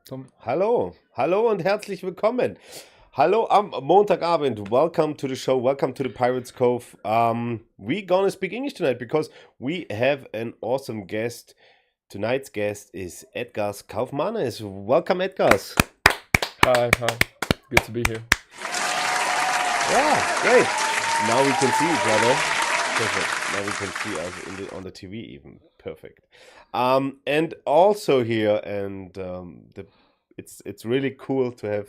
Tom. Hallo und herzlich willkommen. Hallo am Montagabend. Welcome to the show. Welcome to the Pirates Cove. We gonna speak English tonight because we have an awesome guest. Tonight's guest is Edgars Kaufmanis. Welcome, Edgars. Hi. Good to be here. Yeah, great. Now we can see each other. Perfect. Now we can see us on the TV even. Perfect. And also here, and it's really cool to have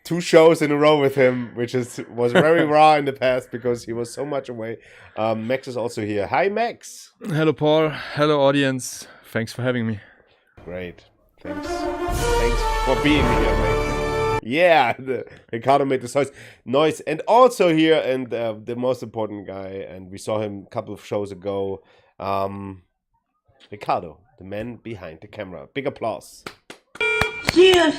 two shows in a row with him, which was very raw in the past because he was so much away. Max is also here. Hi, Max. Hello, Paul. Hello, audience. Thanks for having me. Great. Thanks for being here, Max. Yeah, Ricardo made the noise. And also here, and the most important guy, and we saw him a couple of shows ago, Ricardo, the man behind the camera. Big applause. Yeah.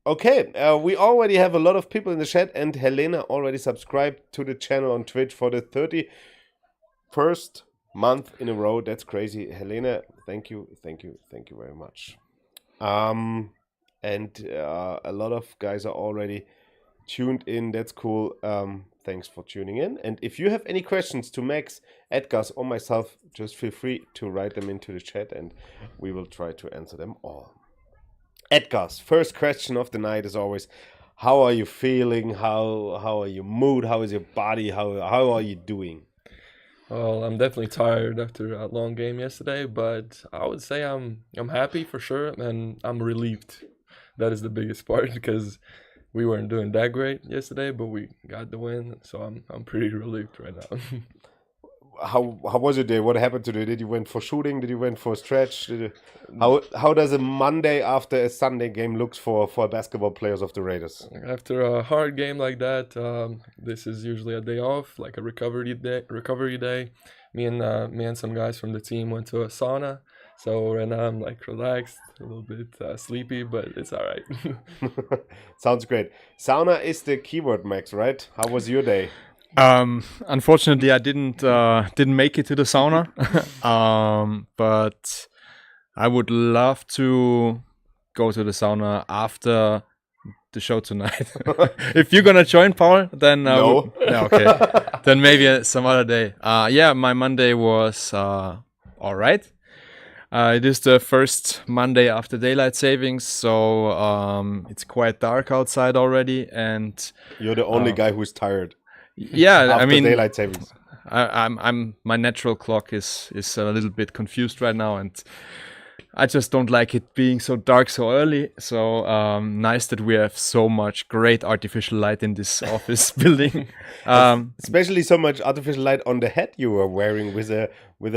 Okay, we already have a lot of people in the chat, and Helena already subscribed to the channel on Twitch for the 31st month in a row. That's crazy. Helena, thank you very much. And a lot of guys are already tuned in. That's cool. Thanks for tuning in. And if you have any questions to Max, Edgars, or myself, just feel free to write them into the chat and we will try to answer them all. Edgars, first question of the night is always, how are you feeling? How are your mood? How is your body? How are you doing? Well, I'm definitely tired after a long game yesterday, but I would say I'm happy for sure, and I'm relieved. That is the biggest part because we weren't doing that great yesterday, but we got the win, so I'm pretty relieved right now. How was your day? What happened today? Did you went for shooting? Did you went for a stretch? How does a Monday after a Sunday game looks for basketball players of the Raiders? After a hard game like that, this is usually a day off, like a recovery day. Me and some guys from the team went to a sauna. So right now I'm like relaxed, a little bit sleepy, but it's all right. Sounds great. Sauna is the keyword, Max, right? How was your day? Unfortunately, I didn't make it to the sauna, but I would love to go to the sauna after the show tonight. If you're gonna join, Paul, then no. Okay. Then maybe some other day. Yeah, my Monday was all right. It is the first Monday after daylight savings, so it's quite dark outside already, and you're the only guy who's tired. Yeah, after I mean, daylight savings. I'm my natural clock is a little bit confused right now, and I just don't like it being so dark so early. So nice that we have so much great artificial light in this office building. Especially so much artificial light on the hat you are wearing with a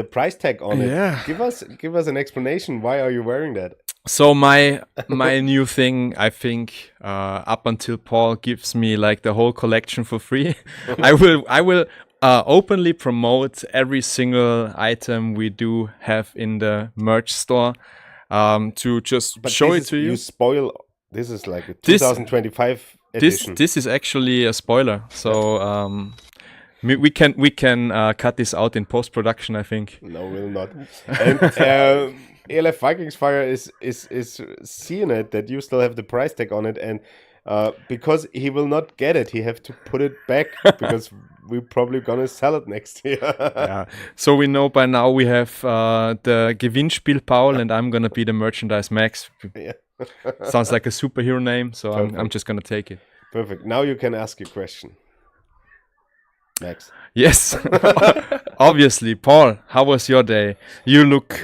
price tag on it. Yeah. Give us an explanation. Why are you wearing that? So my new thing, I think, up until Paul gives me like the whole collection for free, I will openly promote every single item we do have in the merch store, to just show it to you. You spoil. This is like a 2025 edition. This is actually a spoiler. So we can cut this out in post production, I think. No, we'll not. And ALF Vikings Fire is seeing it that you still have the price tag on it, and because he will not get it, he have to put it back because we're probably gonna sell it next year. Yeah. So we know by now we have the Gewinnspiel Paul, and I'm gonna be the merchandise Max. Yeah. Sounds like a superhero name, so I'm just gonna take it. Perfect. Now you can ask your question, Max. Yes. Obviously, Paul. How was your day? You look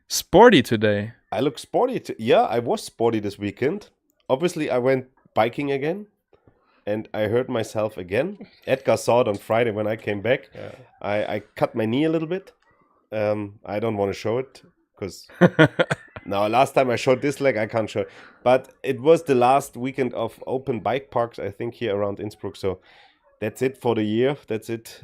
sporty today. I look sporty. Yeah, I was sporty this weekend. Obviously, I went biking again, and I hurt myself again. Edgar saw it on Friday when I came back. Yeah. I cut my knee a little bit. I don't want to show it because no, last time I showed this leg, I can't show it. But it was the last weekend of open bike parks, I think, here around Innsbruck. So that's it for the year. That's it.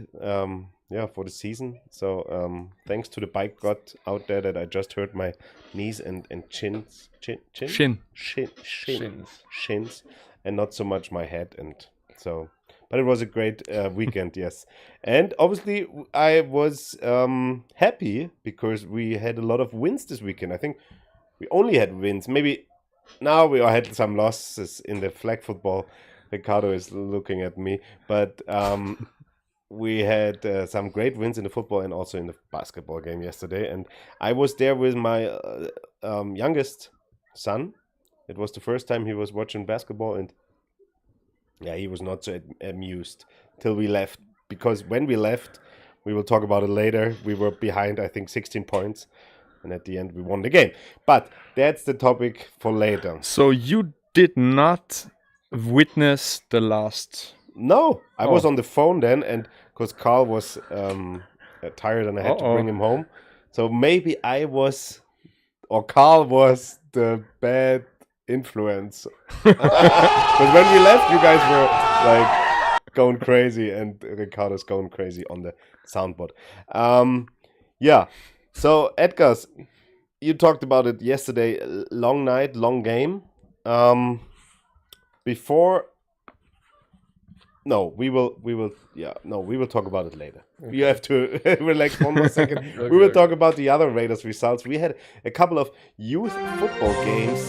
For the season. So thanks to the bike god out there that I just hurt my knees and shins, and not so much my head. And so, But it was a great weekend, yes. And obviously, I was happy because we had a lot of wins this weekend. I think we only had wins. Maybe now we had some losses in the flag football. Ricardo is looking at me. But we had some great wins in the football and also in the basketball game yesterday. And I was there with my youngest son. It was the first time he was watching basketball, and yeah, he was not so amused till we left. Because when we left, we will talk about it later, we were behind, I think, 16 points. And at the end, we won the game. But that's the topic for later. So you did not witness the last... No, I was on the phone then, and because Carl was tired and I had to bring him home. So maybe I was, or Carl was the bad influence. Because when we left, you guys were like going crazy, and Ricardo's going crazy on the soundboard. Yeah. So Edgars, you talked about it yesterday. Long night, long game. We will talk about it later. Okay. You have to relax one more second. Okay, we will talk about the other Raiders results. We had a couple of youth football games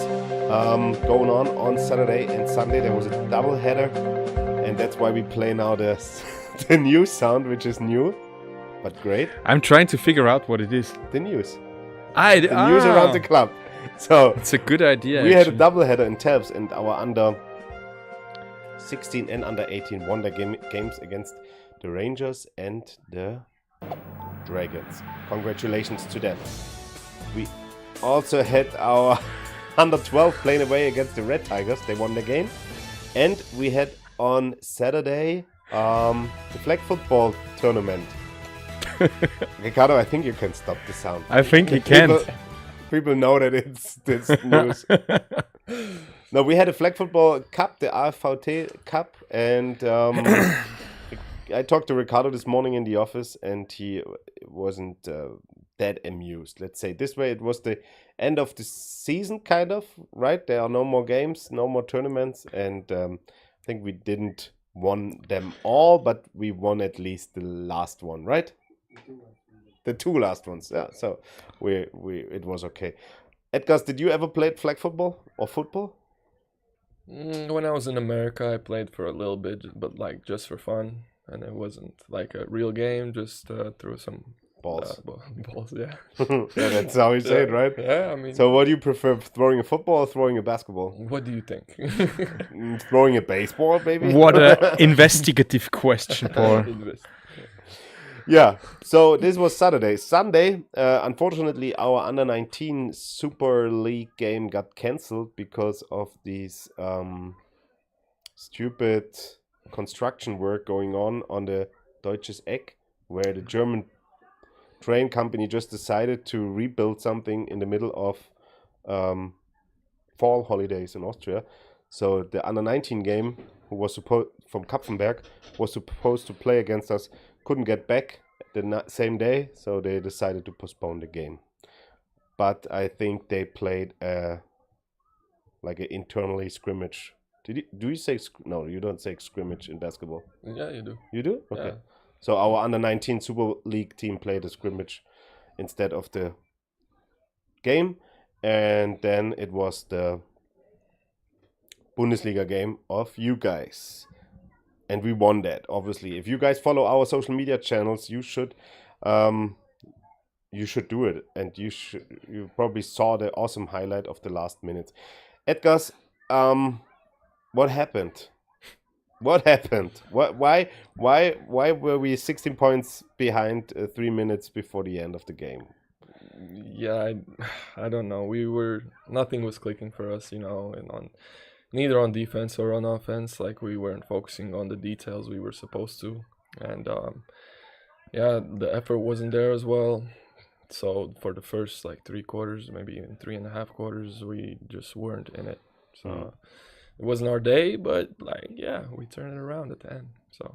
going on Saturday and Sunday. There was a double header, and that's why we play now the news sound, which is new, but great. I'm trying to figure out what it is. The news. The news around the club. So it's a good idea. We had a double header in Telfs, and our under 16 and under 18 won their games against the Rangers and the Dragons. Congratulations to them. We also had our under 12 playing away against the Red Tigers. They won the game. And we had on Saturday the flag football tournament. Ricardo, I think you can stop the sound. I think you can. People know that it's this news. No, we had a flag football cup, the AFVT Cup, and I talked to Ricardo this morning in the office, and he wasn't that amused. Let's say this way, it was the end of the season, kind of, right? There are no more games, no more tournaments, and I think we didn't won them all, but we won at least the last one, right? The two last ones, yeah. So it was okay. Edgars, did you ever play flag football or football? When I was in America, I played for a little bit, but like just for fun, and it wasn't like a real game. Just threw some balls. Balls, yeah. Yeah, that's how you say it, right? Yeah, I mean. So, what do you prefer, throwing a football or throwing a basketball? What do you think? Throwing a baseball, maybe. What an investigative question, Paul. Yeah, so this was Saturday. Sunday, unfortunately, our under-19 Super League game got cancelled because of these stupid construction work going on the Deutsches Eck, where the German train company just decided to rebuild something in the middle of fall holidays in Austria. So the under-19 game, who was from Kapfenberg, was supposed to play against us, couldn't get back the same day, so they decided to postpone the game. But I think they played like an internally scrimmage. Do you say no? You don't say scrimmage in basketball. Yeah, you do. You do? Okay. Yeah. So our under-19 Super League team played a scrimmage instead of the game, and then it was the Bundesliga game of you guys. And we won that, obviously. If you guys follow our social media channels, you should do it. And you probably saw the awesome highlight of the last minutes. Edgars, what happened? What happened? Why were we 16 points behind 3 minutes before the end of the game? Yeah, I don't know. Nothing was clicking for us, and neither on defense or on offense. Like, we weren't focusing on the details we were supposed to. And the effort wasn't there as well. So for the first 3 quarters, maybe even 3.5 quarters, we just weren't in it. So it wasn't our day, but we turned it around at the end. So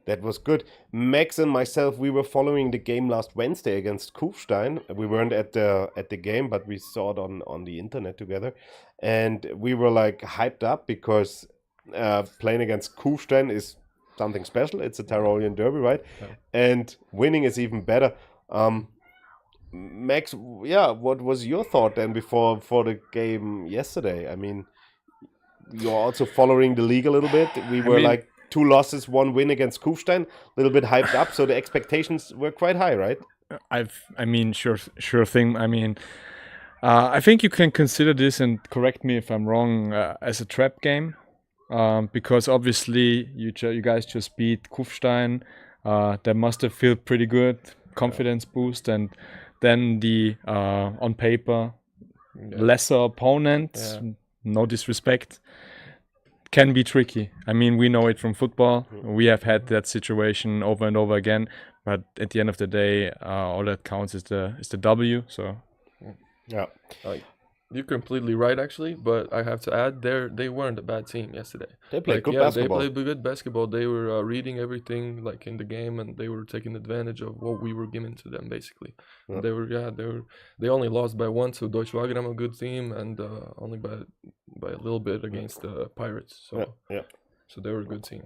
that was good. Max and myself, we were following the game last Wednesday against Kufstein. We weren't at the game, but we saw it on the internet together, and we were hyped up because playing against Kufstein is something special. It's a Tyrolean derby, right? Yeah. And winning is even better. Max, what was your thought then before the game yesterday? I mean, you're also following the league a little bit. We were like 2 losses, 1 win against Kufstein, a little bit hyped up, so the expectations were quite high, right? Sure thing. I mean, I think you can consider this, and correct me if I'm wrong, as a trap game, because obviously you guys just beat Kufstein. That must have felt pretty good, confidence boost, and then the on paper lesser opponent, no disrespect, can be tricky. I mean, we know it from football. We have had that situation over and over again. But at the end of the day, all that counts is the W. So, yeah, you're completely right, actually. But I have to add, they weren't a bad team yesterday. They played good basketball. They played good basketball. They were reading everything like in the game, and they were taking advantage of what we were giving to them, basically. Yeah. They only lost by 1 to Deutsche Wagram, a good team, and only by a little bit against the Pirates. So so they were a good team.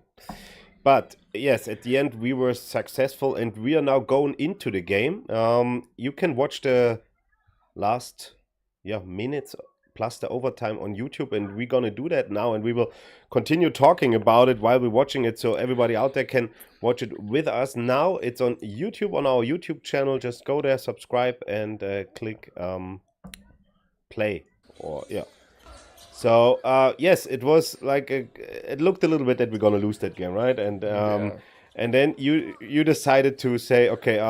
But yes, at the end we were successful, and we are now going into the game. You can watch the last minutes plus the overtime on YouTube, and we're gonna do that now, and we will continue talking about it while we're watching it, so everybody out there can watch it with us. Now it's on YouTube, on our YouTube channel. Just go there, subscribe, and click play. So yes, it was like it looked a little bit that we're gonna lose that game, right? And and then you decided to say, okay,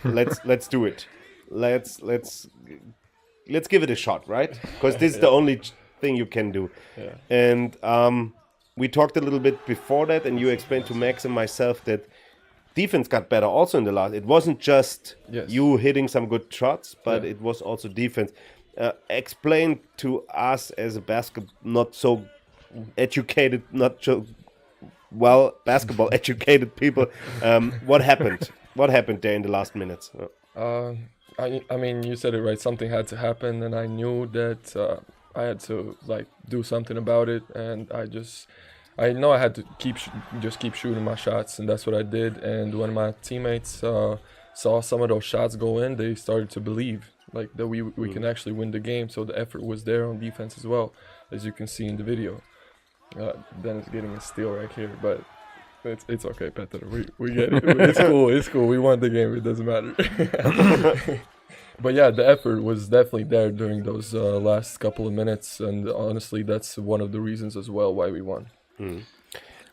let's do it. Let's give it a shot, right? Because this is the only thing you can do. Yeah. And we talked a little bit before that, and you explained to Max and myself that defense got better also in the last. It wasn't just you hitting some good shots, but it was also defense. Explain to us as a not so educated, not so well basketball educated people, what happened? What happened there in the last minutes? I mean, you said it right. Something had to happen, and I knew that I had to like do something about it. And I know I had to keep shooting my shots, and that's what I did. And when my teammates saw some of those shots go in, they started to believe like that we can actually win the game. So the effort was there on defense as well, as you can see in the video. Dennis getting a steal right here, but it's okay, Peter. We get it. It's cool. We won the game. It doesn't matter. But yeah, the effort was definitely there during those last couple of minutes, and honestly, that's one of the reasons as well why we won.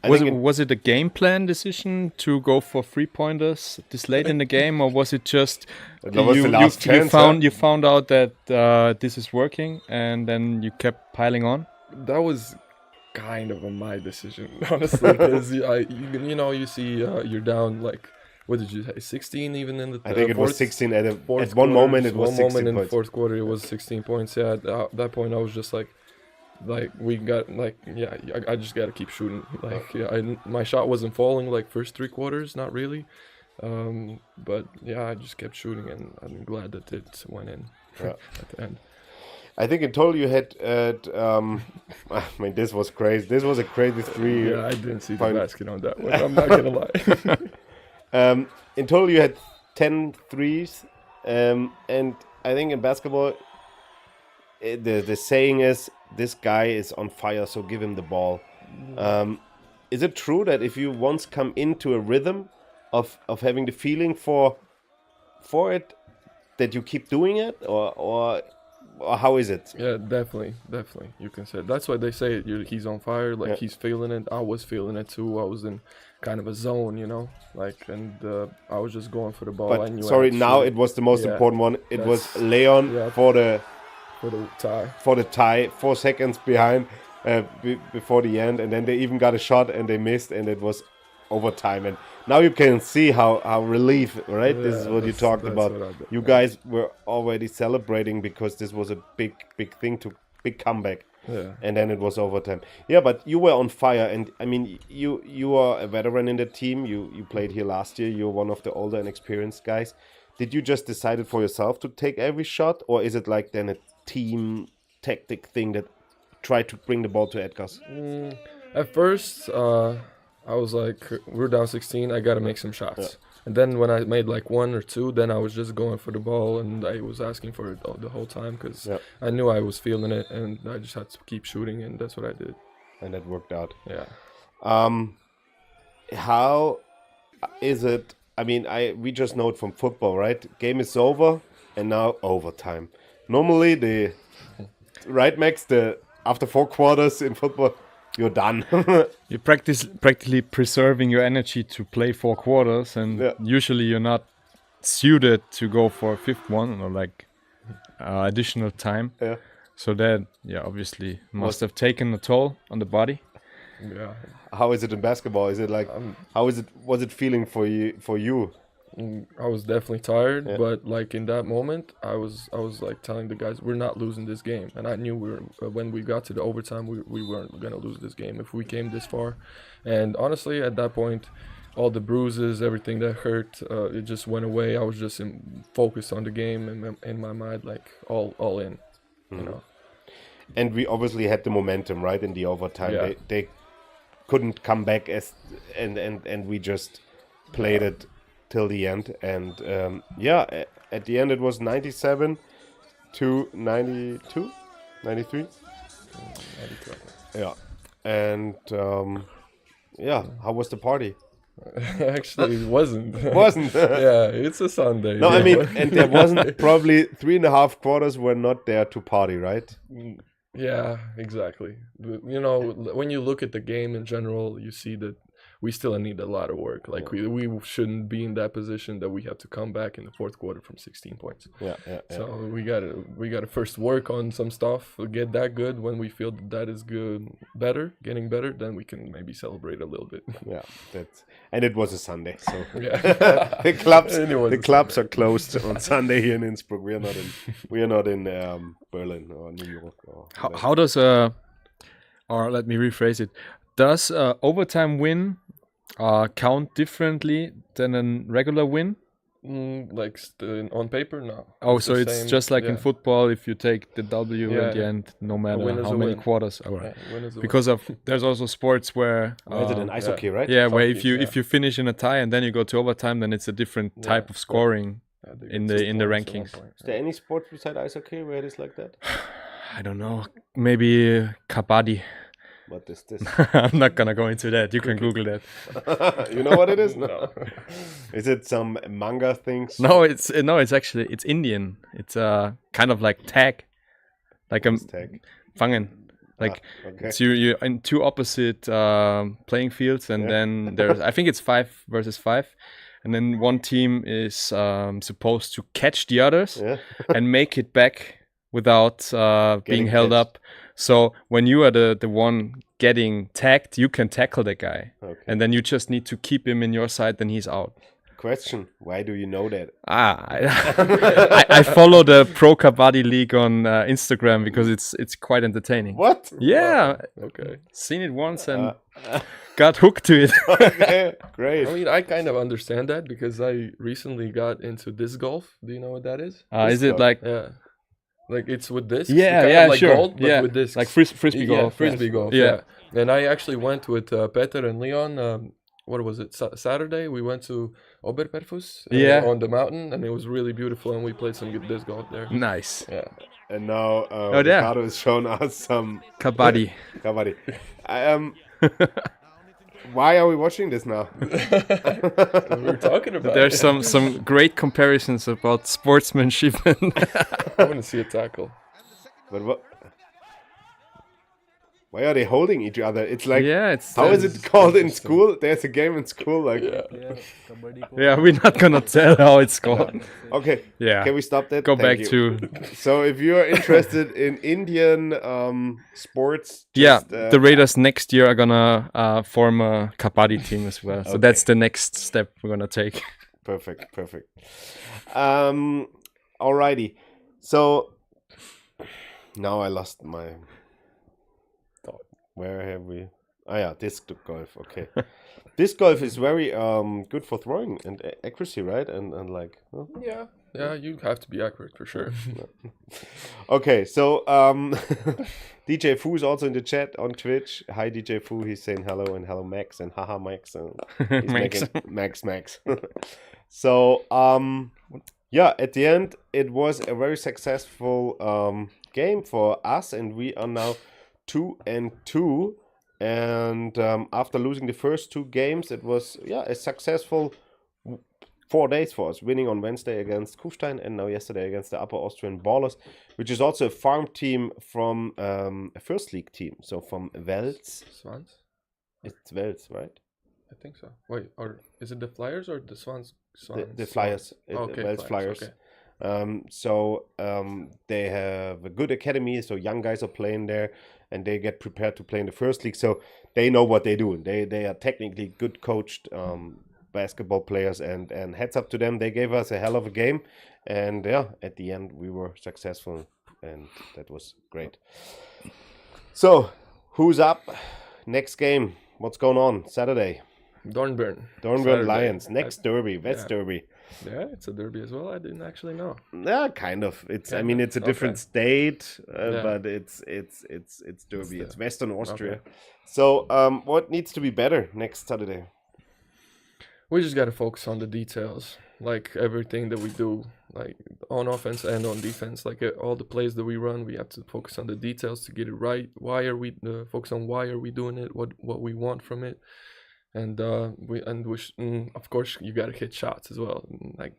Was it a game plan decision to go for 3-pointers this late in the game, or was it just you found out that this is working, and then you kept piling on? That was kind of my decision, honestly, because you see you're down like, what did you say, 16 even in the I think it was 16 at one moment. It was 16 moment in the points. fourth quarter. It was 16 points. Yeah, at that point I was just like we got I just gotta keep shooting. My shot wasn't falling like first 3 quarters, not really, but I just kept shooting, and I'm glad that it went in at the end. I think in total you had I mean, this was crazy. This was a crazy 3. I didn't see the basket on that one. I'm not gonna lie. In total you had 10 threes, and I think in basketball the saying is, this guy is on fire, so give him the ball. Is it true that if you once come into a rhythm of having the feeling for it, that you keep doing it, or how is it? Yeah, definitely. You can say it. That's why they say he's on fire. Like he's feeling it. I was feeling it too. I was in kind of a zone, and I was just going for the ball. But I knew now it was the most important one. It was Leon for the tie. 4 seconds behind before the end, and then they even got a shot and they missed, and it was overtime. And now you can see how relief, right? This is what you talked about. You guys were already celebrating because this was a big thing, big comeback. Yeah. And then it was overtime. Yeah, but you were on fire, and I mean, you are a veteran in the team. You played here last year. You're one of the older and experienced guys. Did you just decide for yourself to take every shot, or is it like then a team tactic thing that tried to bring the ball to Edgars? At first, I was like, we're down 16. I gotta make some shots. And then when I made like 1 or 2, then I was just going for the ball, and I was asking for it the whole time because I knew I was feeling it, and I just had to keep shooting, and that's what I did. And it worked out. Yeah. How is it? I mean, we just know it from football, right? Game is over, and now overtime. Normally, Max, after 4 quarters in football, you're done. You're practically preserving your energy to play 4 quarters, and usually you're not suited to go for a 5th one or like additional time. Yeah. So that, obviously must have taken a toll on the body. Yeah. How is it in basketball? Is it like was it feeling for you? I was definitely tired, but like in that moment, I was like telling the guys, we're not losing this game, and I knew when we got to the overtime, we weren't gonna lose this game if we came this far. And honestly, at that point, all the bruises, everything that hurt, it just went away. I was just focused on the game and in my mind, like all in, you know. And we obviously had the momentum, right, in the overtime. Yeah. They couldn't come back and we just played it till the end. And at the end it was 97 to 92, 93. 92. Yeah. And how was the party? Actually, it wasn't. Yeah, it's a Sunday. No, I mean, and there wasn't probably 3.5 quarters were not there to party, right? Yeah, exactly. You know, when you look at the game in general, you see that we still need a lot of work. Like we shouldn't be in that position that we have to come back in the 4th quarter from 16 points. Yeah. So we gotta first work on some stuff, get that good. When we feel that is getting better, then we can maybe celebrate a little bit. Yeah, and it was a Sunday, so yeah. the clubs are closed on Sunday here in Innsbruck. We are not in Berlin or New York. How does or let me rephrase it. Does overtime win count differently than a regular win? Like on paper, no. Oh, so it's just like in football, if you take the W at the end, no matter how many quarters. Because there's also sports where is it in ice hockey, right? Yeah, where if you finish in a tie and then you go to overtime, then it's a different type of scoring in the rankings. Is there any sport beside ice hockey where it is like that? I don't know. Maybe kabaddi. What is this? I'm not gonna go into that. You can Google that. You know what it is? No. Is it some manga things? No, it's actually Indian. It's kind of like tag, like a tag? Fangen. Like it's you in 2 opposite playing fields, and then there's I think it's 5 versus 5, and then one team is supposed to catch the others and make it back without being held up. So when you are the one getting tagged, you can tackle the guy. Okay. And then you just need to keep him in your side, then he's out. Question, why do you know that? I follow the Pro Kabaddi League on Instagram because it's quite entertaining. What? Yeah. Oh, okay. Seen it once and got hooked to it. Okay, great. I mean, I kind of understand that because I recently got into disc golf. Do you know what that is? Is it like... Yeah. Like it's with discs. Like sure. Gold, but with discs. Like frisbee golf. Frisbee golf. Yeah. And I actually went with Peter and Leon. What was it? Saturday we went to Oberperfus on the mountain, and it was really beautiful. And we played some good disc golf there. Nice. Yeah. And now Ricardo has shown us some kabaddi. Kabaddi. Why are we watching this now? We're talking about. There's some great comparisons about sportsmanship. I want to see a tackle. But what? Why are they holding each other? It's like it's how is it called in school? There's a game in school like we're not gonna tell how it's called. Okay. Yeah. Can we stop that? Go back to. So if you're interested in Indian sports, the Raiders next year are gonna form a kabaddi team as well. So that's the next step we're gonna take. Perfect. Alrighty. So now I lost my thought. Where have we? Disc golf. Okay. Disc golf is very good for throwing and accuracy, right? And like. Yeah. Yeah, you have to be accurate for sure. Okay, so DJ Fu is also in the chat on Twitch. Hi, DJ Fu. He's saying hello and hello, Max, and haha, Max. And he's Max. making Max. So, yeah, at the end, it was a very successful game for us, and we are now 2-2. And after losing the first 2 games, it was a successful 4 days for us, winning on Wednesday against Kufstein and now yesterday against the Upper Austrian Ballers, which is also a farm team from a first league team, so from Wels. Swans? It's Wels, right? I think so. Wait, or is it the Flyers or the Swans? The Flyers. Okay, Wels Flyers. Okay. So they have a good academy, so young guys are playing there, and they get prepared to play in the first league, so they know what they do. They are technically good coached basketball players, and heads up to them. They gave us a hell of a game, and at the end we were successful, and that was great. So who's up? Next game, what's going on Saturday? Dornbirn Lions, next derby, West Derby. Yeah, it's a derby as well. I didn't actually know. Yeah, kind of. It's I mean, it's a different state, but it's derby. It's Western Austria. Okay. So what needs to be better next Saturday? We just got to focus on the details, like everything that we do, like on offense and on defense. Like all the plays that we run, we have to focus on the details to get it right. Why are we focus on why are we doing it? What we want from it, and of course you got to hit shots as well. Like,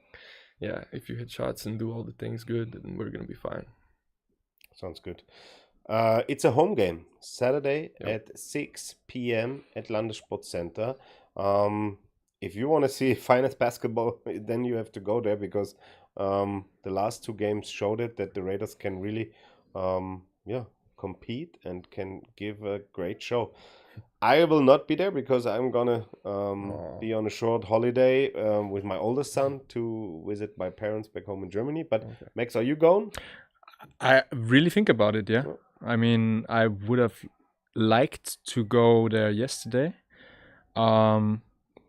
yeah, if you hit shots and do all the things good, then we're gonna be fine. Sounds good. It's a home game Saturday at 6 p.m. at Landessportcenter. If you want to see finest basketball, then you have to go there, because the last 2 games showed it that the Raiders can really compete and can give a great show. I will not be there because I'm gonna be on a short holiday with my oldest son to visit my parents back home in Germany. But Max, are you going? I really think about it, yeah. I mean, I would have liked to go there yesterday.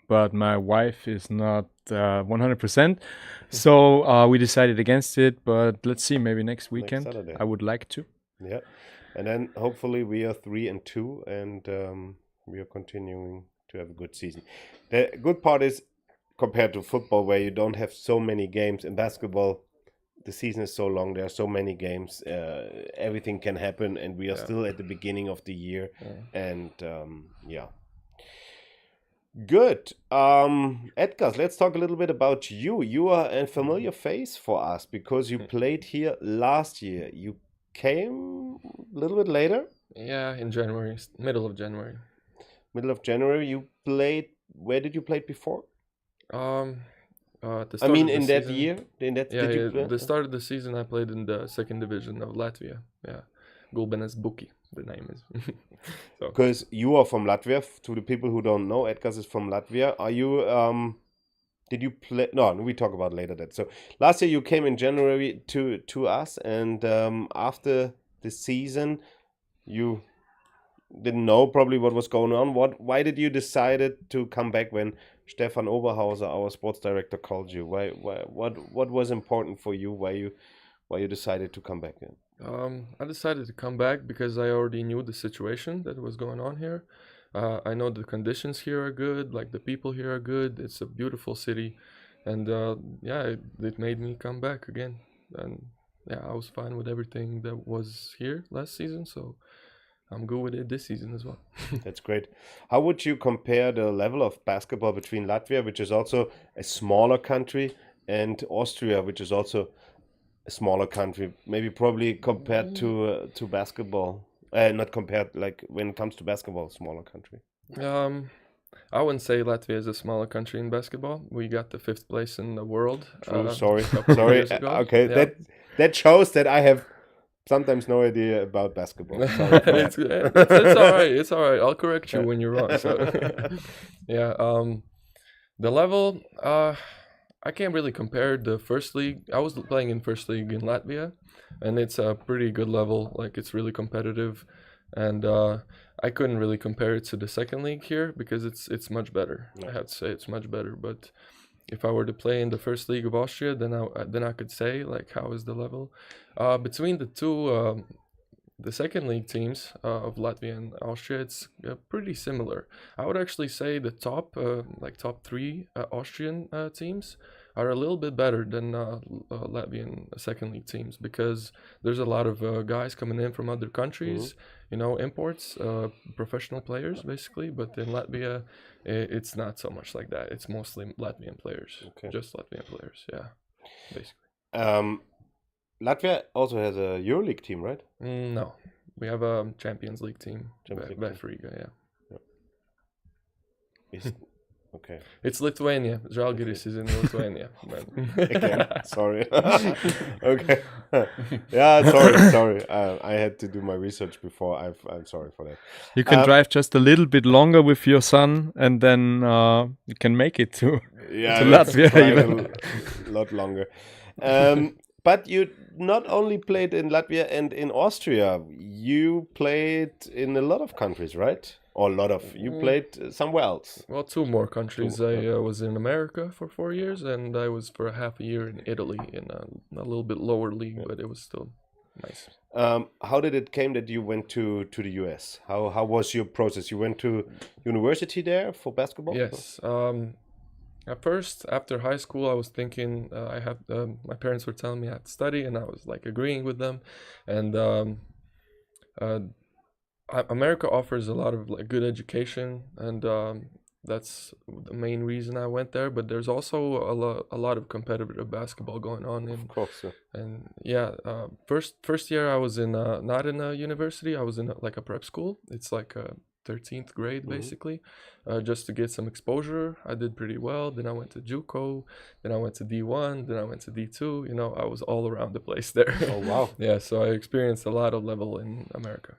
But my wife is not 100%. So we decided against it, but let's see, maybe next weekend. Saturday. I would like to. Yeah. And then hopefully we are 3-2 and we are continuing to have a good season. The good part is, compared to football where you don't have so many games, in basketball the season is so long, there are so many games, everything can happen, and we are still at the beginning of the year. And good. Edgars, let's talk a little bit about you. You are a familiar face for us because you played here last year. You came a little bit later? Yeah, in January, middle of January. Middle of January. You played, where did you play before? The start of the season, I played in the second division of Latvia. Yeah, Gulbenes Buki, the name is. Because you are from Latvia. To the people who don't know, Edgars is from Latvia. Are you? Did you play? No, we talk about later that. So last year you came in January to us, and after the season, you didn't know probably what was going on. Why did you decided to come back when Stefan Oberhauser, our sports director, called you? What was important for you? Why you decided to come back in? I decided to come back because I already knew the situation that was going on here. I know the conditions here are good, like the people here are good. It's a beautiful city, and it made me come back again. And I was fine with everything that was here last season, so I'm good with it this season as well. That's great. How would you compare the level of basketball between Latvia, which is also a smaller country, and Austria, which is also a smaller country? Maybe probably compared to basketball. Not compared, like when it comes to basketball, smaller country. I wouldn't say Latvia is a smaller country in basketball. We got the 5th place in the world. Sorry. Okay, yeah. that shows that I have sometimes no idea about basketball. It's all right. It's all right. I'll correct you when you're wrong. So, the level, I can't really compare the first league. I was playing in first league in Latvia, and it's a pretty good level. Like, it's really competitive, and I couldn't really compare it to the second league here because it's much better. I have to say it's much better. But if I were to play in the first league of Austria, then I could say like how is the level between the two. The second league teams of Latvia and Austria, it's pretty similar. I would actually say the top three Austrian teams are a little bit better than Latvian second league teams, because there's a lot of guys coming in from other countries, imports, professional players basically. But in Latvia, it's not so much like that. It's mostly Latvian players, just Latvian players, yeah, basically. Latvia also has a EuroLeague team, right? No, we have a Champions League team, Riga, yeah. Okay. It's Lithuania. Žalgiris is in Lithuania. Again, sorry. Okay. Yeah, sorry. I had to do my research before. I'm sorry for that. You can drive just a little bit longer with your son, and then you can make it to Latvia even. A lot longer. But you not only played in Latvia and in Austria, you played in a lot of countries, right? Or you played somewhere else. Well, two more countries. I was in America for 4 years, and I was for half a year in Italy in a little bit lower league, but it was still nice. How did it came that you went to the US? How was your process? You went to university there for basketball? Yes. At first, after high school, I was thinking my parents were telling me I had to study, and I was like agreeing with them. And America offers a lot of like good education, and that's the main reason I went there. But there's also a lot of competitive basketball going on. Of course. And first year I was in not in a university. I was in a prep school. It's like a 13th grade basically, just to get some exposure. I did pretty well. Then I went to JUCO, then I went to D1, then I went to D2. I was all around the place there. Oh wow. Yeah, so I experienced a lot of level in America.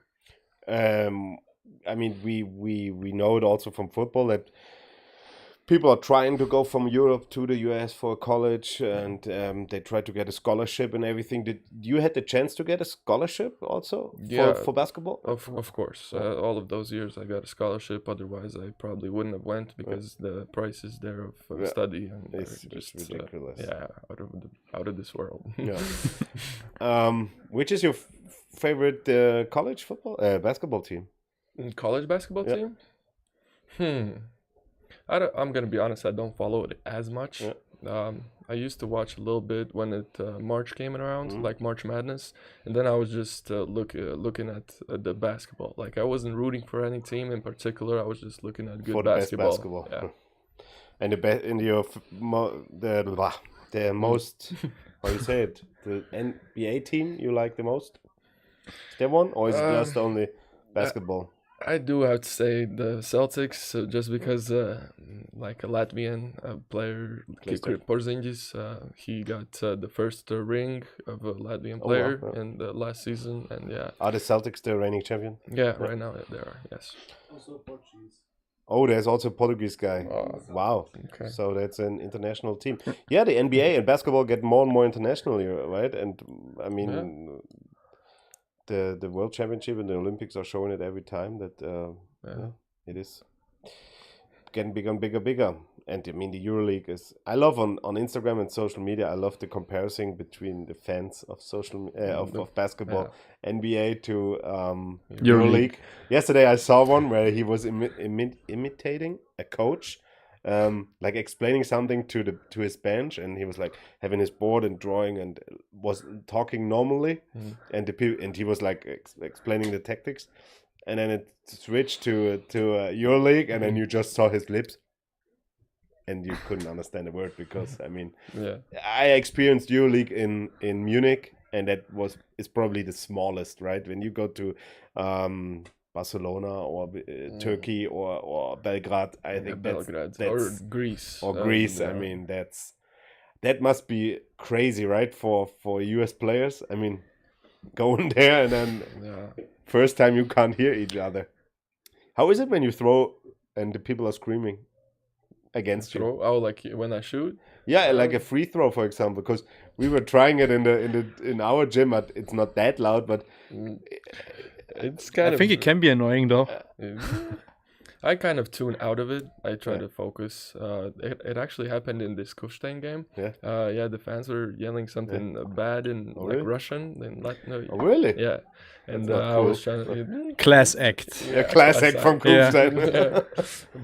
I mean, we know it also from football that people are trying to go from Europe to the US for college, and they try to get a scholarship and everything. Did you had the chance to get a scholarship also for basketball? Of course. All of those years I got a scholarship. Otherwise, I probably wouldn't have went, because the prices there of study and it's just ridiculous. Out of this world. Yeah. Which is your favorite college football basketball team? College basketball team? I'm gonna be honest, I don't follow it as much. I used to watch a little bit when March came around, like March Madness, and then I was just looking at the basketball. Like I wasn't rooting for any team in particular. I was just looking at good basketball. Best basketball. Yeah. And the most how you say it, the NBA team you like the most? Is there one, or is it just only basketball? I do have to say the Celtics, just because like a Latvian player, Porzingis, he got the first ring of a Latvian player in the last season, and Are the Celtics the reigning champion? Yeah, right now they are, yes. Also Portuguese. Oh, there's also a Portuguese guy. Wow. Okay. So that's an international team. Yeah, the NBA and basketball get more and more international here, right? And I mean, the World Championship and the Olympics are showing it every time that it is getting bigger and bigger. And I mean, the EuroLeague is. I love on Instagram and social media. I love the comparison between the fans of of basketball, NBA to EuroLeague. Yesterday, I saw one where he was imitating a coach, like explaining something to his bench, and he was like having his board and drawing and was talking normally, and he was like explaining the tactics, and then it switched to EuroLeague, and then you just saw his lips. And you couldn't understand a word, because I mean, I experienced EuroLeague in Munich, and is probably the smallest, right? When you go to Barcelona or Turkey or Belgrade, I think that's or Greece. I mean, that must be crazy, right? For US players. I mean, going there and then first time you can't hear each other. How is it when you throw and the people are screaming against you? Oh, like when I shoot? Yeah, like a free throw, for example, because we were trying it in our gym, but it's not that loud, but it's kind of. I think it can be annoying though. I kind of tune out of it. I try Yeah. to focus. It actually happened in this Kufstein game. Yeah. Yeah, the fans were yelling something bad in Oh, like really? Russian. No, Oh, really? yeah. And not I was cool. trying to Class act. A classic from Yeah. Kufstein. Yeah.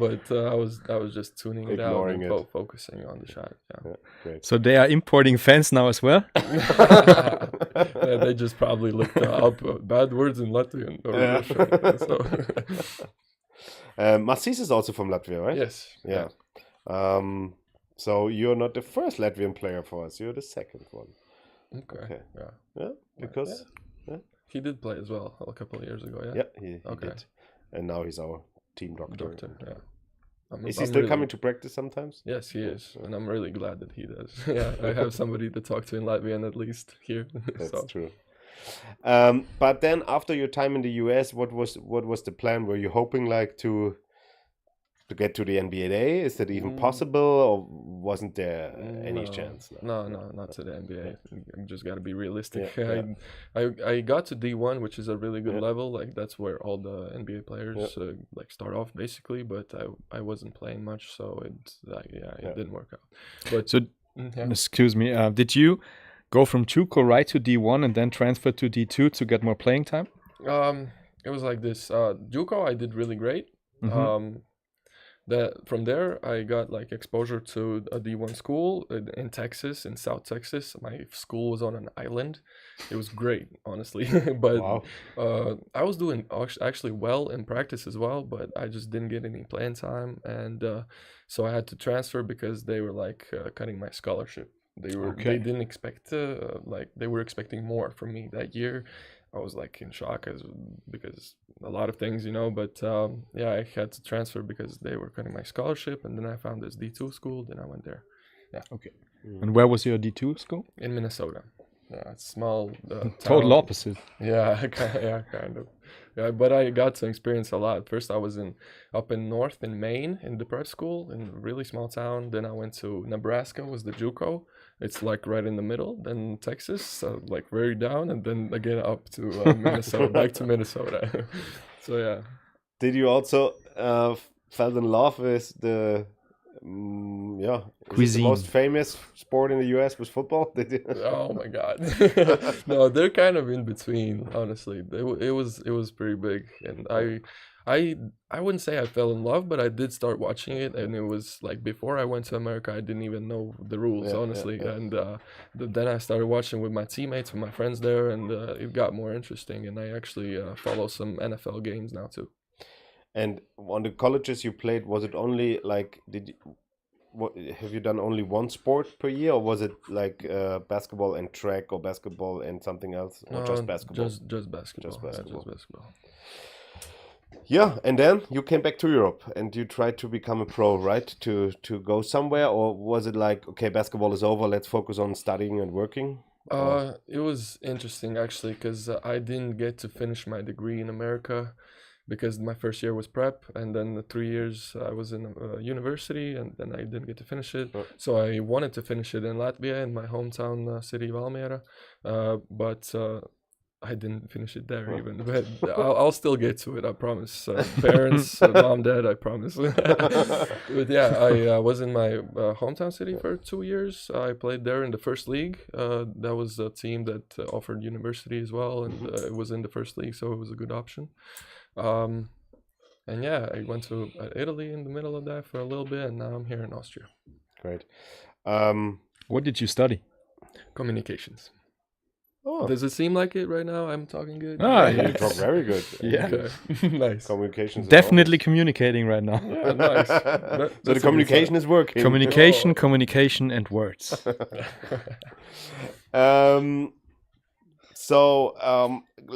But I was just tuning it out Ignoring and it. focusing on the shot. Yeah. Yeah, great. So they are importing fans now as well. Yeah, they just probably looked up bad words in Latvian or Yeah. Russian. So. Massis is also from Latvia, right? Yes. Yeah. So you're not the first Latvian player for us. You're the second one. Okay. Yeah. Yeah, because He did play as well a couple of years ago. Yeah. yeah, he Okay. did, and now he's our team doctor. Doctor. Yeah. Is he I'm still really- coming to practice sometimes? Yes, he is, and I'm really glad that he does. Yeah, I have somebody to talk to in Latvian at least here. That's So. true. But then after your time in the US, what was the plan? Were you hoping like to get to the NBA? Is that even possible, or wasn't there any chance? No, not to the NBA. You just got to be realistic. Yeah, I got to D1, which is a really good Yeah. level. Like that's where all the NBA players like start off basically. But I wasn't playing much, so it didn't work out. But So, excuse me, did you go from JUCO right to D1 and then transfer to D2 to get more playing time? it was like this. JUCO, I did really great. Mhm. From there I got like exposure to a D1 school in Texas, in South Texas. My school was on an island. It was great, honestly. But Wow. I was doing actually well in practice as well, but I just didn't get any playing time, and so I had to transfer because they were like cutting my scholarship. They didn't expect like they were expecting more from me that year. I was like in shock because a lot of things, but yeah, I had to transfer because they were cutting my scholarship, and then I found this D2 school, then I went there. Yeah. Okay. And where was your D2 school? In Minnesota. Yeah, it's small Total town. opposite. Yeah, kind of. Yeah, but I got to experience a lot. First, I was up in north in Maine in the prep school in a really small town. Then I went to Nebraska, was the JUCO. It's like right in the middle. Then Texas, like very down, and then again up to Minnesota, back to Minnesota. So yeah. Did you also fell in love with the Cuisine. the most famous sport in the US was football? Did you? Oh my God. No, they're kind of in between, honestly. It was pretty big, and I wouldn't say I fell in love, but I did start watching it, and it was like before I went to America, I didn't even know the rules, honestly. And then I started watching with my teammates, with my friends there, and it got more interesting, and I actually follow some NFL games now too. And on the colleges you played, was it only like have you done only one sport per year, or was it like basketball and track, or basketball and something else, or just basketball? Just basketball. Just basketball. Yeah, just basketball. Yeah, and then you came back to Europe and you tried to become a pro, right? To go somewhere, or was it like, okay, basketball is over, let's focus on studying and working? It was interesting actually, because I didn't get to finish my degree in America because my first year was prep, and then the 3 years I was in university, and then I didn't get to finish it. So I wanted to finish it in Latvia, in my hometown city, Valmiera, but I didn't finish it there even. But I'll still get to it, I promise. Parents, mom, dad, I promise. But yeah, I was in my hometown city for 2 years. I played there in the first league. That was a team that offered university as well, and it was in the first league, so it was a good option. And yeah, I went to Italy in the middle of that for a little bit, and now I'm here in Austria. Great. What did you study? Communications. Oh, Does it seem like it right now? I'm talking good. you talk very good. Yeah. Okay. Nice. Communications. is Definitely communicating right now. Yeah, nice. So That's the a good communication is working. Communication, and words.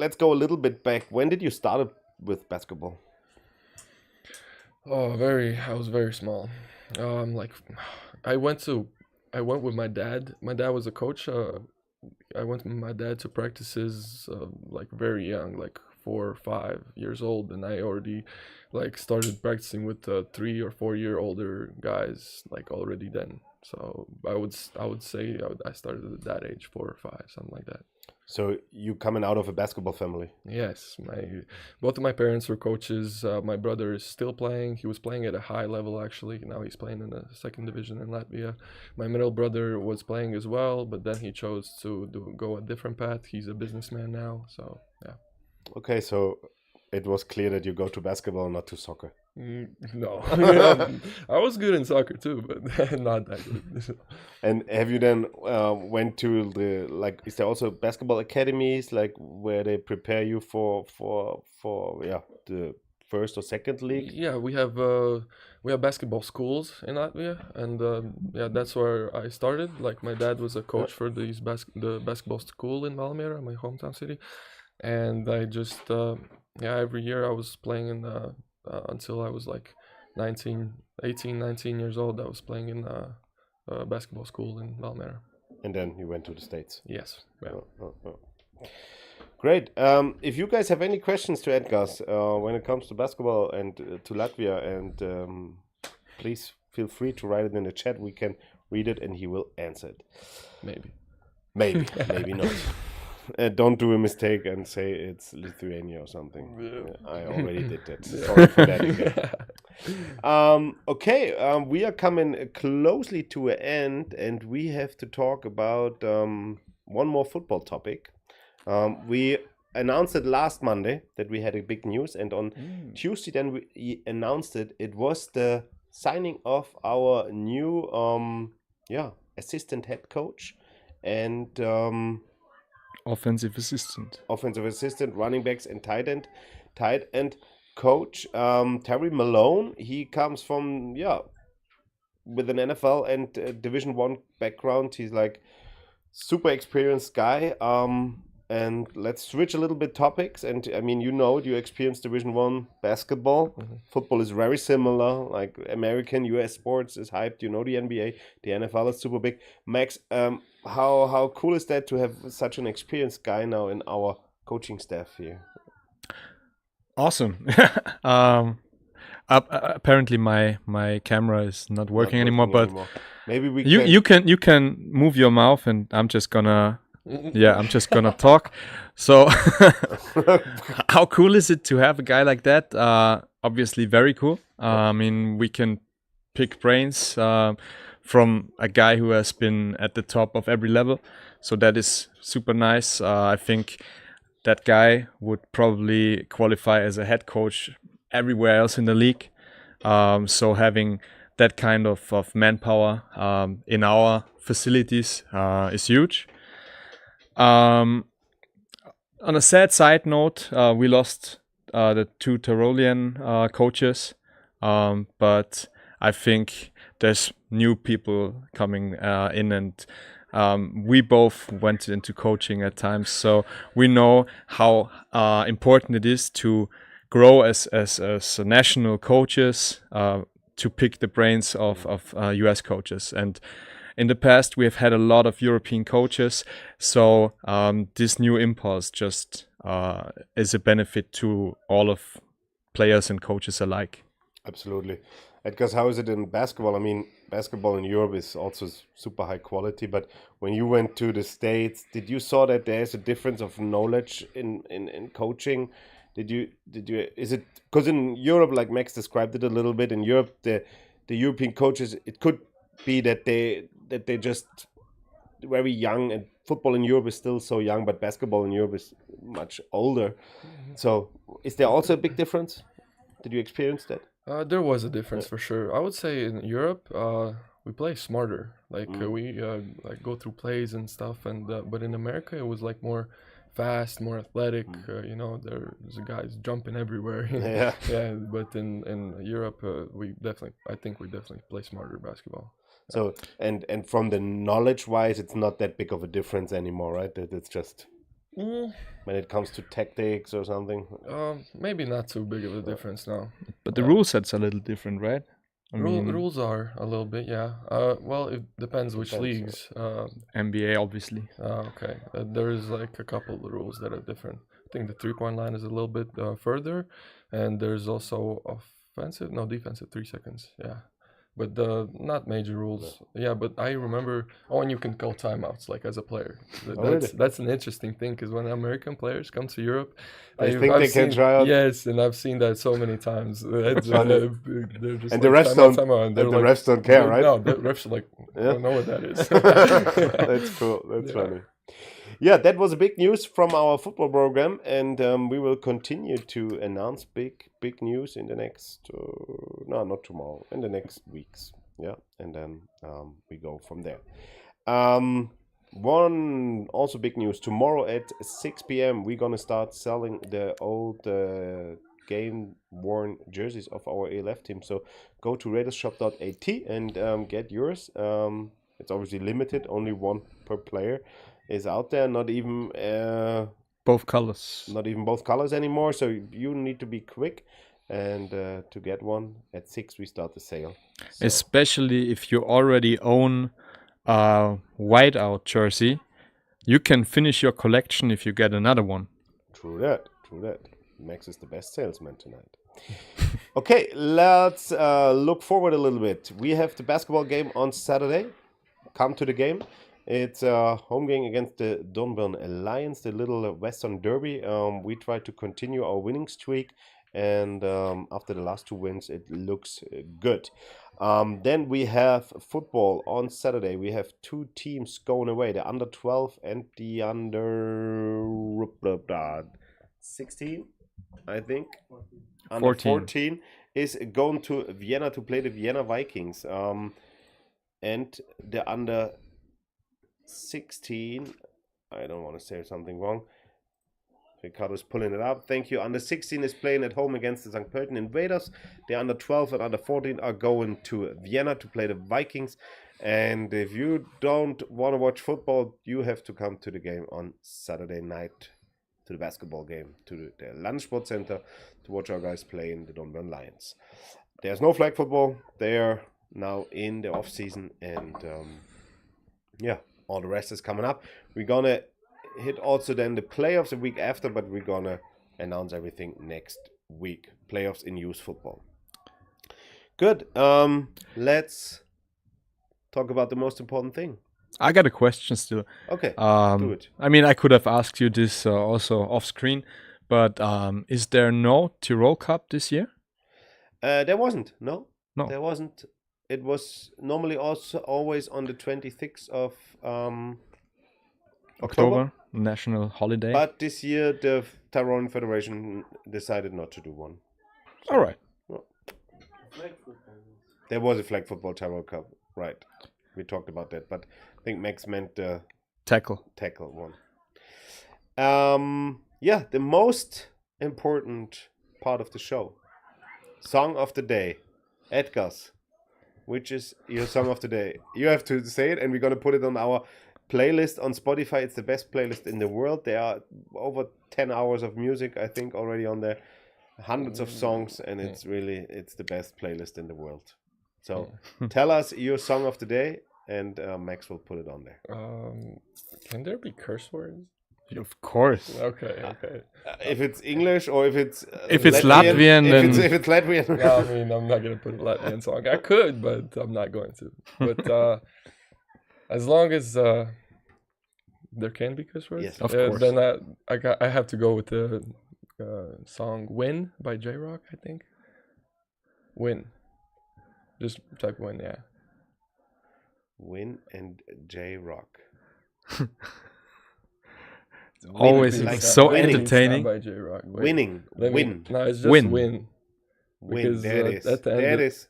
Let's go a little bit back. When did you start with basketball? I was very small. Like I went with my dad. My dad was a coach. I went with my dad to practices like very young, like 4 or 5 years old, and I already like started practicing with 3 or 4 year older guys like already then. So I would say I started at that age, 4 or 5, something like that. So you coming out of a basketball family? Yes, both of my parents were coaches. My brother is still playing. He was playing at a high level actually. Now he's playing in the second division in Latvia. My middle brother was playing as well, but then he chose to go a different path. He's a businessman now. So yeah. Okay, so it was clear that you go to basketball, not to soccer. No, I was good in soccer too, but not that good. And have you then went to the like? Is there also basketball academies like where they prepare you for the first or second league? Yeah, we have basketball schools in Latvia, and yeah, that's where I started. Like my dad was a coach for the basketball school in Valmiera, my hometown city, and I just every year I was playing in until I was like 19 years old. I was playing in basketball school in Valmiera. And then you went to the States. Yes. Yeah. Great. If you guys have any questions to Edgars when it comes to basketball and to Latvia, and please feel free to write it in the chat. We can read it and he will answer it. Maybe, maybe not. Don't do a mistake and say it's Lithuania or something. Yeah. I already did that. Sorry for that again. Okay, we are coming closely to an end, and we have to talk about one more football topic. We announced it last Monday that we had a big news, and on Tuesday then we announced it. It was the signing of our new assistant head coach and offensive assistant, running backs, and tight end coach Terry Malone. He comes from with an NFL and Division 1 background. He's like super experienced guy. And let's switch a little bit topics. And I mean, you experienced Division 1 basketball. Mm-hmm. Football is very similar. Like American, US sports is hyped. The NBA, the NFL is super big. Max, how cool is that to have such an experienced guy now in our coaching staff here? Awesome. Apparently my camera is not working anymore. But maybe you can move your mouth, and I'm just gonna talk. So how cool is it to have a guy like that? Obviously very cool. I mean, we can pick brains from a guy who has been at the top of every level. So that is super nice. I think that guy would probably qualify as a head coach everywhere else in the league. So having that kind of manpower in our facilities is huge. On a sad side note, we lost the 2 Tirolian coaches, but I think there's new people coming in, and we both went into coaching at times, so we know how important it is to grow as national coaches, to pick the brains of US coaches. And in the past, we have had a lot of European coaches, so this new impulse just is a benefit to all of players and coaches alike. Absolutely. Edgars, how is it in basketball? I mean, basketball in Europe is also super high quality, but when you went to the States, did you saw that there's a difference of knowledge in coaching? Did you is it because in Europe, like Max described it a little bit, in Europe the European coaches, it could be that they're just very young, and football in Europe is still so young, but basketball in Europe is much older. Mm-hmm. So is there also a big difference? Did you experience that? There was a difference for sure. I would say in Europe, we play smarter. Like we like go through plays and stuff, and but in America it was like more fast, more athletic. There's guys jumping everywhere. Yeah. But in Europe, I think we definitely play smarter basketball. So and from the knowledge wise, it's not that big of a difference anymore, right? That it's just when it comes to tactics or something. Maybe not too big of a difference now. But the rule set's a little different, right? I mean, Rules are a little bit, yeah. Well, it depends which leagues. NBA, obviously. Okay. There is like a couple of rules that are different. I think the 3-point line is a little bit further, and there's also defensive 3 seconds. Yeah, but not major rules. Yeah, but I remember and you can call timeouts like as a player. That's an interesting thing because when American players come to Europe, They think they can try out. Yes, and I've seen that so many times. They're just And like, the refs don't. timeout, And the refs don't care, right? No, the refs are like, I don't know what that is. That's cool. That's funny. Yeah, that was a big news from our football program, and we will continue to announce big news in the next, not tomorrow, in the next weeks. Yeah, and then we go from there. One also big news, tomorrow at 6 p.m. we're gonna start selling the old game-worn jerseys of our ALF team. So go to raidershop.at and get yours. It's obviously limited, only one per player is out there, not even both colors. Not even both colors anymore, so you need to be quick and to get one. At 6 we start the sale. So. Especially if you already own a whiteout jersey, you can finish your collection if you get another one. True that. Max is the best salesman tonight. Okay, let's look forward a little bit. We have the basketball game on Saturday. Come to the game. It's a home game against the Dornbirn Lions, the little Western Derby. We try to continue our winning streak, and after the last 2 wins, it looks good. Then we have football on Saturday. We have 2 teams going away, the under 12 and the under 16, I think. Under 14 is going to Vienna to play the Vienna Vikings. And the under 16, I don't want to say something wrong. Ricardo's pulling it up. Thank you. Under 16 is playing at home against the St. Pölten Invaders. The under 12 and under 14 are going to Vienna to play the Vikings. And if you don't want to watch football, you have to come to the game on Saturday night, to the basketball game, to the Landsport Center to watch our guys playing the Dornbirn Lions. There's no flag football. They're now in the off season, and all the rest is coming up. We're gonna hit also then the playoffs a week after, but we're gonna announce everything next week. Playoffs in youth football. Good. Let's talk about the most important thing. I got a question still. Okay, do it. I mean, I could have asked you this also off screen, but is there no Tirol Cup this year? There wasn't. No, there wasn't. It was normally also always on the 26th of October, national holiday. But this year the Tyrone Federation decided not to do one. So, all right. Well, there was a flag football Tyrol Cup, right? We talked about that, but I think Max meant the tackle one. The most important part of the show, song of the day, Edgars. Which is your song of the day? You have to say it, and we're gonna put it on our playlist on Spotify. It's the best playlist in the world. There are over 10 hours of music, I think, already on there. Hundreds of songs, and it's the best playlist in the world. So tell us your song of the day, and Max will put it on there. Can there be curse words? Of course. Okay. If it's English or if it's Latvian, then if it's Latvian. Yeah, I mean, I'm not gonna put a Latvian song. I could, but I'm not going to. But as long as there can be curse words, yes, of course. Then I have to go with the song "Win" by J-Rock. I think. Win. Just type "Win," yeah. Win and J-Rock. Always like so winning. entertaining. By J-Rock. Winning. Win. No, it's just Win. win. Win. There it is. At the end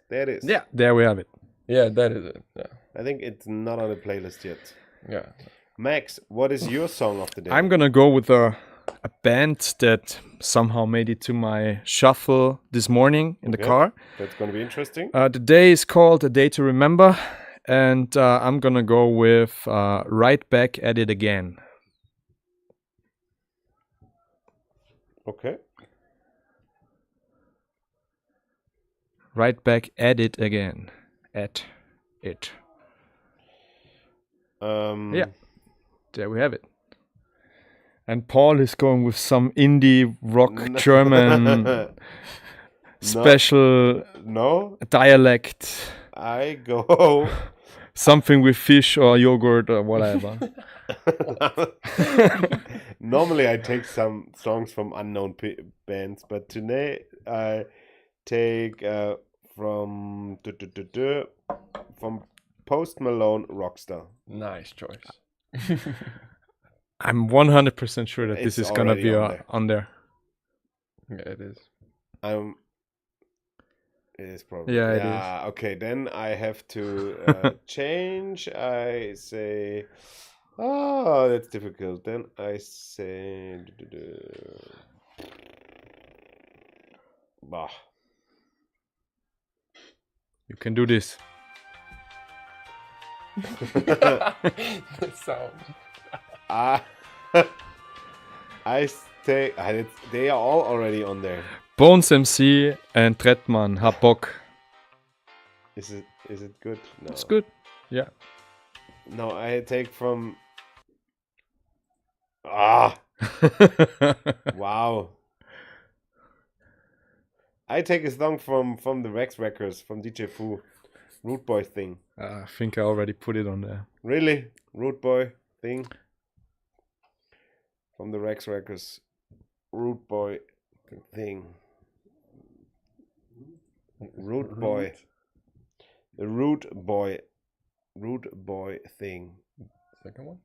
There it is. Yeah, there we have it. Yeah, that is it. Yeah. I think it's not on the playlist yet. Yeah. Max, what is your song of the day? I'm gonna go with a band that somehow made it to my shuffle this morning in the car. That's gonna be interesting. The day is called A Day to Remember, and I'm gonna go with Right Back at It Again. Okay. Right back at it again. At it. Yeah. There we have it. And Paul is going with some indie rock German special dialect. I go something with fish or yogurt or whatever. Normally I take some songs from unknown bands, but today I take from Post Malone Rockstar. Nice choice. I'm 100% sure that this is gonna be on there. Yeah, it is. It is probably. Yeah, it is. Okay, then I have to change. I say, oh, that's difficult. Then I say, bah. You can do this. The sound. I say, they are all already on there. Bones MC and Trettmann, hab Bock. Is it good? No. It's good. Yeah. No, I take from. Wow. I take a song from the Rex Records, from DJ Fu, Root Boy Thing. I think I already put it on there. Really? Root Boy Thing? From the Rex Records, Root Boy Thing. Root Boy. The Root Boy Thing. Second one?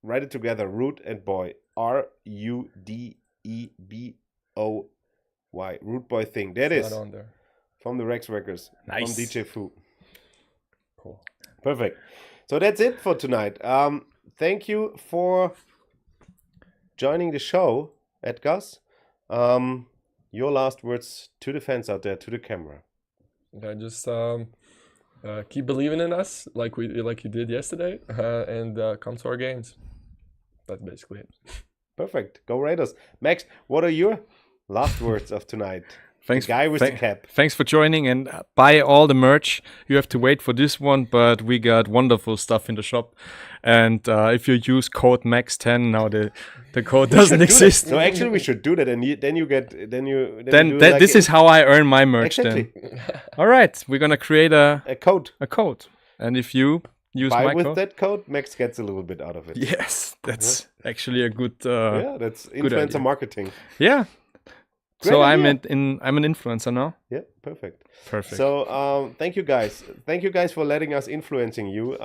Write it together, Root and Boy. Rudeboy. Root Boy Thing. There it is. Not on there. From the Rex Records. Nice. From DJ Fu. Cool. Perfect. So that's it for tonight. Thank you for joining the show, Edgars. Your last words to the fans out there, to the camera. Yeah, just keep believing in us, like you did yesterday, and come to our games. That's basically it. Perfect. Go Raiders. Max, what are your last words of tonight? Thanks, the guy with the cap. Thanks for joining, and buy all the merch. You have to wait for this one, but we got wonderful stuff in the shop. And if you use code MAX10, now the code doesn't exist. So actually, we should do that, and this is how I earn my merch. Exactly. Then, all right, we're gonna create a code. And if you use buy my with code, that code, Max gets a little bit out of it. Yes, that's actually a good. That's influencer marketing. Yeah. Great so idea. I'm an influencer now. Yeah, perfect. Perfect. So thank you guys. Thank you guys for letting us influencing you.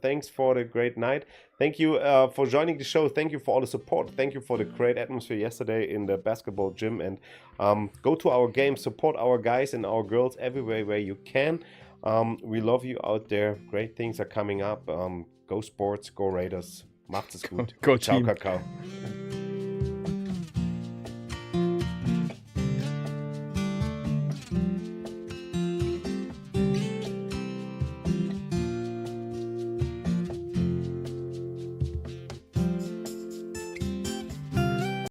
Thanks for the great night. Thank you for joining the show. Thank you for all the support. Thank you for the great atmosphere yesterday in the basketball gym. And go to our games, support our guys and our girls everywhere where you can. We love you out there. Great things are coming up. Go Sports, go Raiders. Macht's es gut. Go Ciao, team. Kakao.